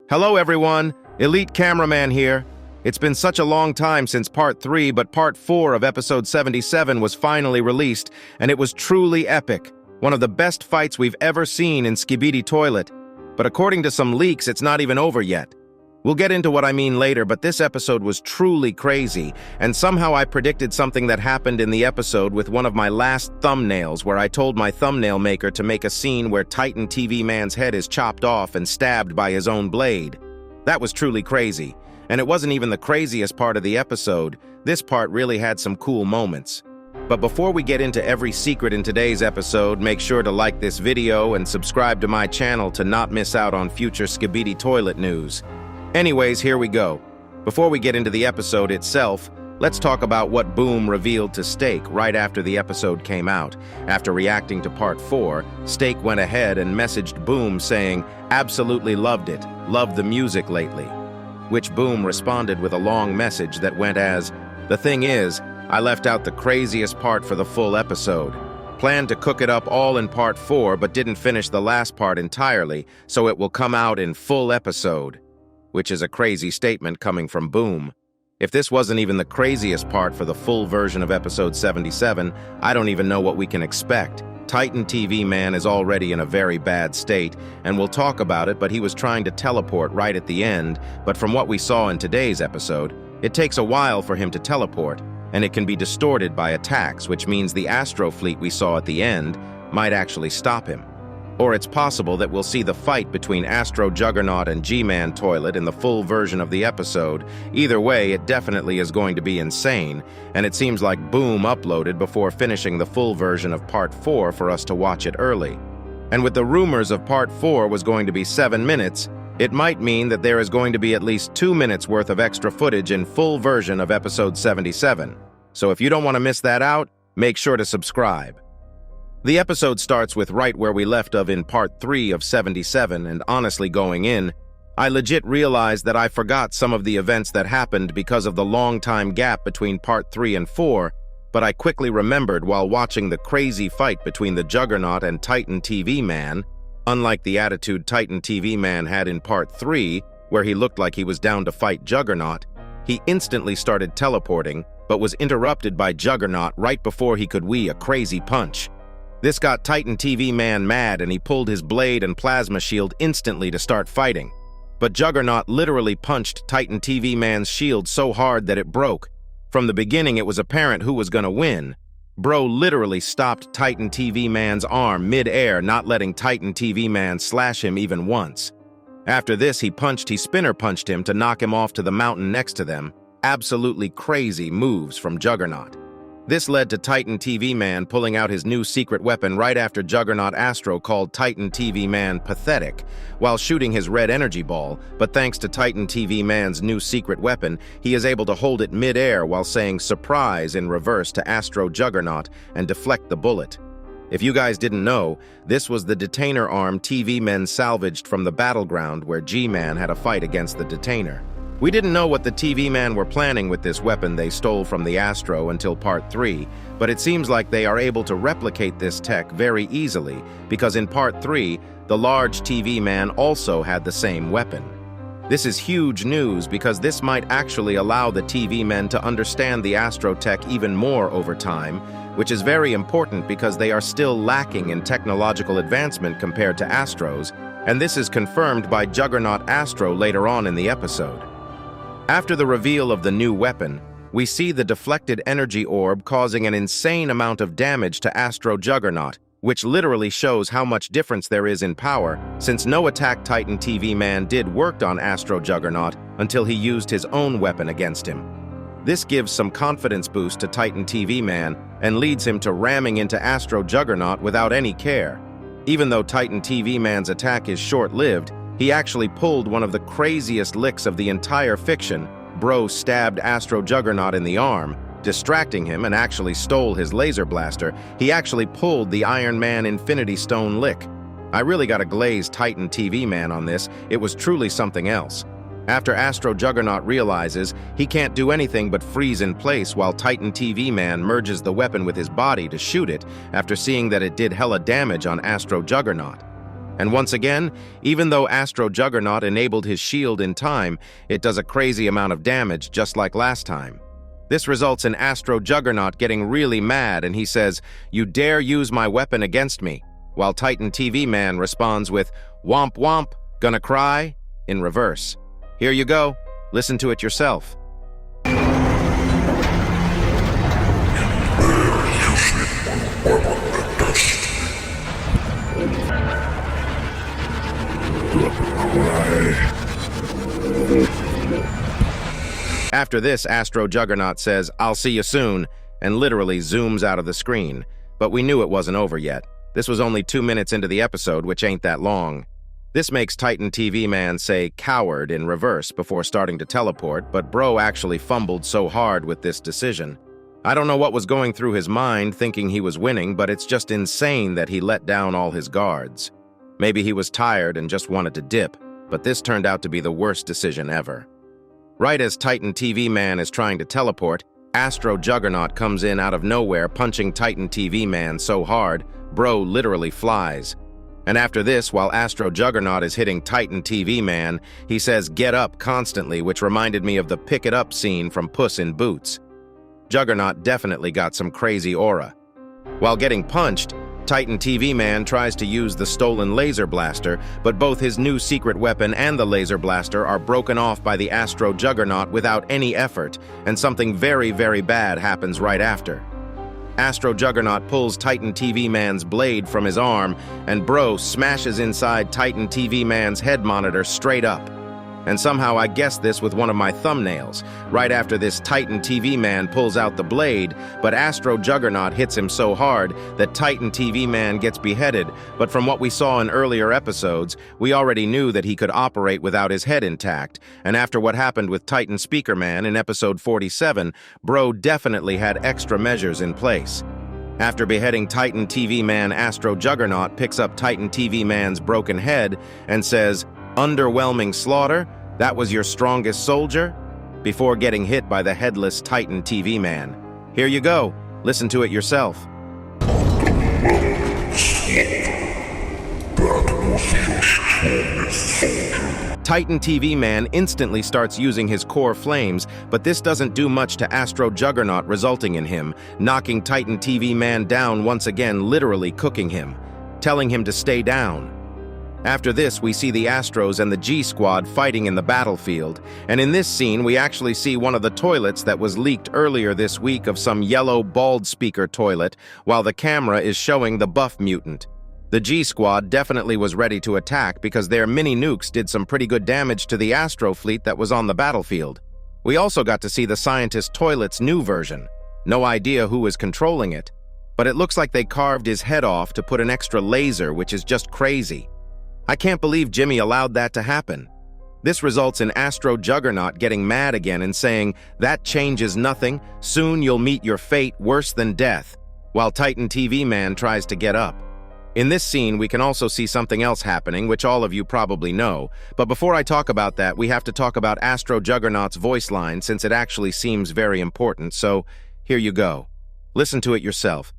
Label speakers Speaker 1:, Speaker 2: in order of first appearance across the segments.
Speaker 1: Hello everyone, Elite Cameraman here. It's been such a long time since Part 3, but Part 4 of Episode 77 was finally released, and it was truly epic. One of the best fights we've ever seen in Skibidi Toilet. But according to some leaks, it's not even over yet. We'll get into what I mean later, but this episode was truly crazy, and somehow I predicted something that happened in the episode with one of my last thumbnails, where I told my thumbnail maker to make a scene where Titan TV Man's head is chopped off and stabbed by his own blade. That was truly crazy, and it wasn't even the craziest part of the episode. This part really had some cool moments. But before we get into every secret in today's episode, make sure to like this video and subscribe to my channel to not miss out on future Skibidi Toilet news. Anyways, here we go. Before we get into the episode itself, let's talk about what Boom revealed to Steak right after the episode came out. After reacting to Part 4, Steak went ahead and messaged Boom saying, "Absolutely loved it, loved the music lately." Which Boom responded with a long message that went as, "The thing is, I left out the craziest part for the full episode. Planned to cook it up all in Part 4 but didn't finish the last part entirely, so it will come out in full episode." Which is a crazy statement coming from Boom. If this wasn't even the craziest part for the full version of Episode 77, I don't even know what we can expect. Titan TV Man is already in a very bad state, and we'll talk about it, but he was trying to teleport right at the end, but from what we saw in today's episode, it takes a while for him to teleport, and it can be distorted by attacks, which means the Astro Fleet we saw at the end might actually stop him. Or it's possible that we'll see the fight between Astro Juggernaut and G-Man Toilet in the full version of the episode. Either way, it definitely is going to be insane, and it seems like Boom uploaded before finishing the full version of Part 4 for us to watch it early. And with the rumors of Part 4 was going to be 7 minutes, it might mean that there is going to be at least 2 minutes worth of extra footage in full version of Episode 77. So if you don't want to miss that out, make sure to subscribe. The episode starts with right where we left off in Part 3 of 77, and honestly going in, I legit realized that I forgot some of the events that happened because of the long time gap between Part 3 and 4, but I quickly remembered while watching the crazy fight between the Juggernaut and Titan TV Man. Unlike the attitude Titan TV Man had in Part 3, where he looked like he was down to fight Juggernaut, he instantly started teleporting, but was interrupted by Juggernaut right before he could whee a crazy punch. This got Titan TV Man mad, and he pulled his blade and plasma shield instantly to start fighting. But Juggernaut literally punched Titan TV Man's shield so hard that it broke. From the beginning, it was apparent who was gonna win. Bro literally stopped Titan TV Man's arm mid-air, not letting Titan TV Man slash him even once. After this, he spinner punched him to knock him off to the mountain next to them. Absolutely crazy moves from Juggernaut. This led to Titan TV Man pulling out his new secret weapon right after Juggernaut Astro called Titan TV Man pathetic while shooting his red energy ball, but thanks to Titan TV Man's new secret weapon, he is able to hold it mid-air while saying surprise in reverse to Astro Juggernaut and deflect the bullet. If you guys didn't know, this was the detainer arm TV Men salvaged from the battleground where G-Man had a fight against the detainer. We didn't know what the TV Man were planning with this weapon they stole from the Astro until Part 3, but it seems like they are able to replicate this tech very easily, because in Part 3, the large TV Man also had the same weapon. This is huge news because this might actually allow the TV Men to understand the Astro tech even more over time, which is very important because they are still lacking in technological advancement compared to Astros, and this is confirmed by Juggernaut Astro later on in the episode. After the reveal of the new weapon, we see the deflected energy orb causing an insane amount of damage to Astro Juggernaut, which literally shows how much difference there is in power, since no Attack Titan TV Man did work on Astro Juggernaut until he used his own weapon against him. This gives some confidence boost to Titan TV Man and leads him to ramming into Astro Juggernaut without any care. Even though Titan TV Man's attack is short-lived, he actually pulled one of the craziest licks of the entire fiction. Bro stabbed Astro Juggernaut in the arm, distracting him, and actually stole his laser blaster. He actually pulled the Iron Man Infinity Stone lick. I really got a glazed Titan TV Man on this. It was truly something else. After Astro Juggernaut realizes he can't do anything but freeze in place while Titan TV Man merges the weapon with his body to shoot it after seeing that it did hella damage on Astro Juggernaut. And once again, even though Astro Juggernaut enabled his shield in time, it does a crazy amount of damage just like last time. This results in Astro Juggernaut getting really mad and he says, "You dare use my weapon against me," while Titan TV Man responds with, "Womp womp, gonna cry?" in reverse. Here you go, listen to it yourself. After this, Astro Juggernaut says, "I'll see you soon," and literally zooms out of the screen. But we knew it wasn't over yet. This was only 2 minutes into the episode, which ain't that long. This makes Titan TV Man say "coward" in reverse before starting to teleport, but bro actually fumbled so hard with this decision. I don't know what was going through his mind thinking he was winning, but it's just insane that he let down all his guards. Maybe he was tired and just wanted to dip, but this turned out to be the worst decision ever. Right as Titan TV Man is trying to teleport, Astro Juggernaut comes in out of nowhere, punching Titan TV Man so hard, bro literally flies. And after this, while Astro Juggernaut is hitting Titan TV Man, he says "get up" constantly, which reminded me of the "pick it up" scene from Puss in Boots. Juggernaut definitely got some crazy aura. While getting punched, Titan TV Man tries to use the stolen laser blaster, but both his new secret weapon and the laser blaster are broken off by the Astro Juggernaut without any effort, and something very, very bad happens right after. Astro Juggernaut pulls Titan TV Man's blade from his arm, and bro smashes inside Titan TV Man's head monitor straight up. And somehow I guessed this with one of my thumbnails. Right after this, Titan TV Man pulls out the blade, but Astro Juggernaut hits him so hard that Titan TV Man gets beheaded, but from what we saw in earlier episodes, we already knew that he could operate without his head intact, and after what happened with Titan Speaker Man in episode 47, bro definitely had extra measures in place. After beheading Titan TV Man, Astro Juggernaut picks up Titan TV Man's broken head and says, "Underwhelming slaughter? That was your strongest soldier?" before getting hit by the headless Titan TV Man. Here you go, listen to it yourself. Titan TV Man instantly starts using his core flames, but this doesn't do much to Astro Juggernaut, resulting in him knocking Titan TV Man down once again, literally cooking him, telling him to stay down. After this, we see the Astros and the G-Squad fighting in the battlefield, and in this scene we actually see one of the toilets that was leaked earlier this week of some yellow bald speaker toilet, while the camera is showing the buff mutant. The G-Squad definitely was ready to attack because their mini nukes did some pretty good damage to the Astro fleet that was on the battlefield. We also got to see the scientist toilet's new version. No idea who is controlling it, but it looks like they carved his head off to put an extra laser, which is just crazy. I can't believe Jimmy allowed that to happen. This results in Astro Juggernaut getting mad again and saying, "That changes nothing, soon you'll meet your fate worse than death," while Titan TV Man tries to get up. In this scene, we can also see something else happening, which all of you probably know, but before I talk about that, we have to talk about Astro Juggernaut's voice line since it actually seems very important, so here you go. Listen to it yourself.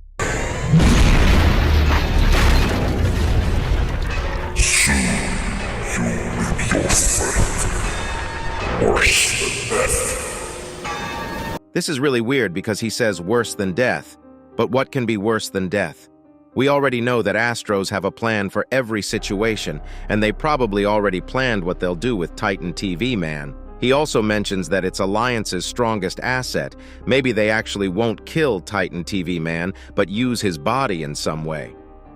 Speaker 1: This is really weird because he says worse than death, but what can be worse than death? We already know that Astros have a plan for every situation, and they probably already planned what they'll do with Titan TV Man. He also mentions that it's Alliance's strongest asset. Maybe they actually won't kill Titan TV Man, but use his body in some way.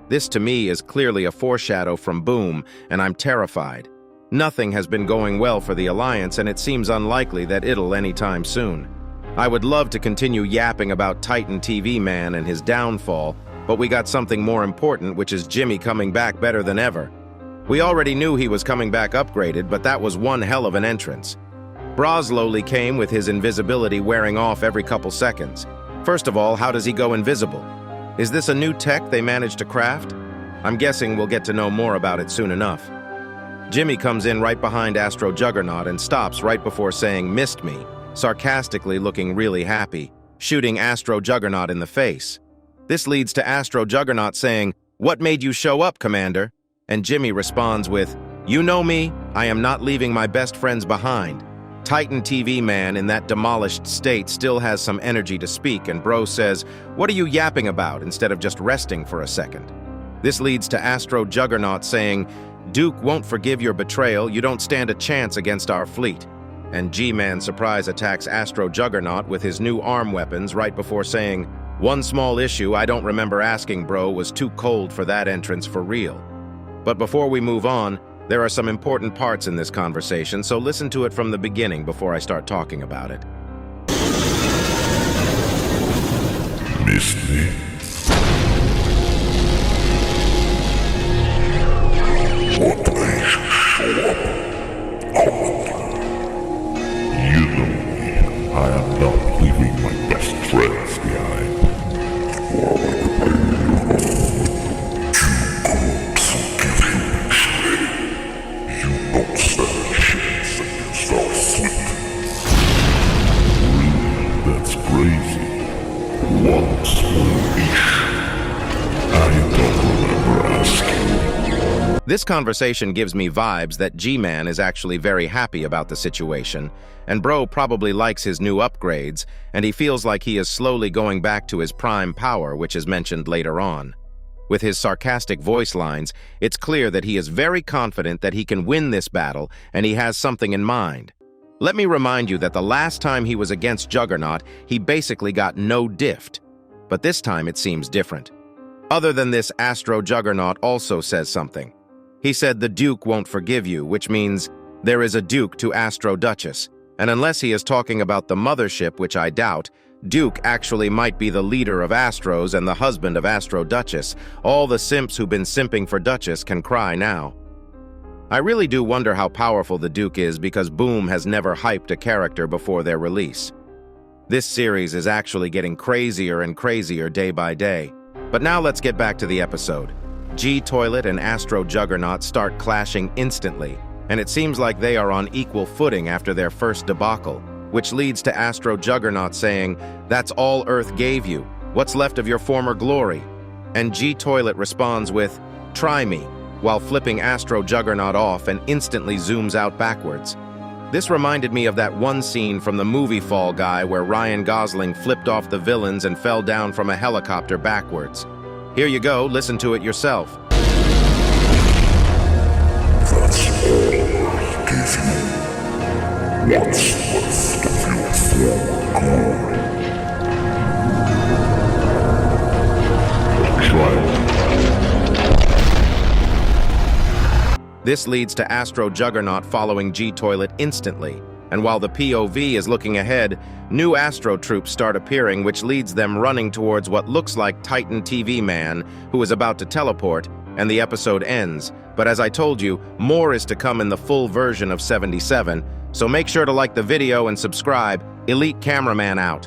Speaker 1: This to me is clearly a foreshadow from Boom, and I'm terrified. Nothing has been going well for the Alliance, and it seems unlikely that it'll anytime soon. I would love to continue yapping about Titan TV Man and his downfall, but we got something more important, which is Jimmy coming back better than ever. We already knew he was coming back upgraded, but that was one hell of an entrance. Broslowly came with his invisibility wearing off every couple seconds. First of all, how does he go invisible? Is this a new tech they managed to craft? I'm guessing we'll get to know more about it soon enough. Jimmy comes in right behind Astro Juggernaut and stops right before saying, "Missed me," sarcastically looking really happy, shooting Astro Juggernaut in the face. This leads to Astro Juggernaut saying, "What made you show up, Commander?" And Jimmy responds with, "You know me, I am not leaving my best friends behind." Titan TV man in that demolished state still has some energy to speak, and Bro says, "What are you yapping about?" instead of just resting for a second. This leads to Astro Juggernaut saying, "Duke won't forgive your betrayal, you don't stand a chance against our fleet." And G-Man surprise attacks Astro Juggernaut with his new arm weapons right before saying, "One small issue I don't remember asking, bro, was too cold for that entrance for real." But before we move on, there are some important parts in this conversation, so listen to it from the beginning before I start talking about it.
Speaker 2: Missed me? What I should show up? You know me. I am not leaving my best friends behind. While I prepare your you don't stand a chance against our fleet. Really, that's crazy. One small issue. I don't remember asking.
Speaker 1: This conversation gives me vibes that G-Man is actually very happy about the situation, and Bro probably likes his new upgrades, and he feels like he is slowly going back to his prime power, which is mentioned later on. With his sarcastic voice lines, it's clear that he is very confident that he can win this battle, and he has something in mind. Let me remind you that the last time he was against Juggernaut, he basically got no diffed. But this time it seems different. Other than this, Astro Juggernaut also says something. He said the Duke won't forgive you, which means there is a Duke to Astro Duchess. And unless he is talking about the mothership, which I doubt, Duke actually might be the leader of Astros and the husband of Astro Duchess. All the simps who've been simping for Duchess can cry now. I really do wonder how powerful the Duke is, because Boom has never hyped a character before their release. This series is actually getting crazier and crazier day by day. But now let's get back to the episode. G-Toilet and Astro Juggernaut start clashing instantly, and it seems like they are on equal footing after their first debacle, which leads to Astro Juggernaut saying, "That's all Earth gave you. What's left of your former glory?" And G-Toilet responds with, "Try me," while flipping Astro Juggernaut off and instantly zooms out backwards. This reminded me of that one scene from the movie Fall Guy where Ryan Gosling flipped off the villains and fell down from a helicopter backwards. Here you go, listen to it yourself.
Speaker 2: That's all Earth gave you. What's left of your former glory?
Speaker 1: This leads to Astro Juggernaut following G-Toilet instantly, and while the POV is looking ahead, new Astro troops start appearing, which leads them running towards what looks like Titan TV Man, who is about to teleport, and the episode ends. But as I told you, more is to come in the full version of 77, so make sure to like the video and subscribe. Elite Cameraman out.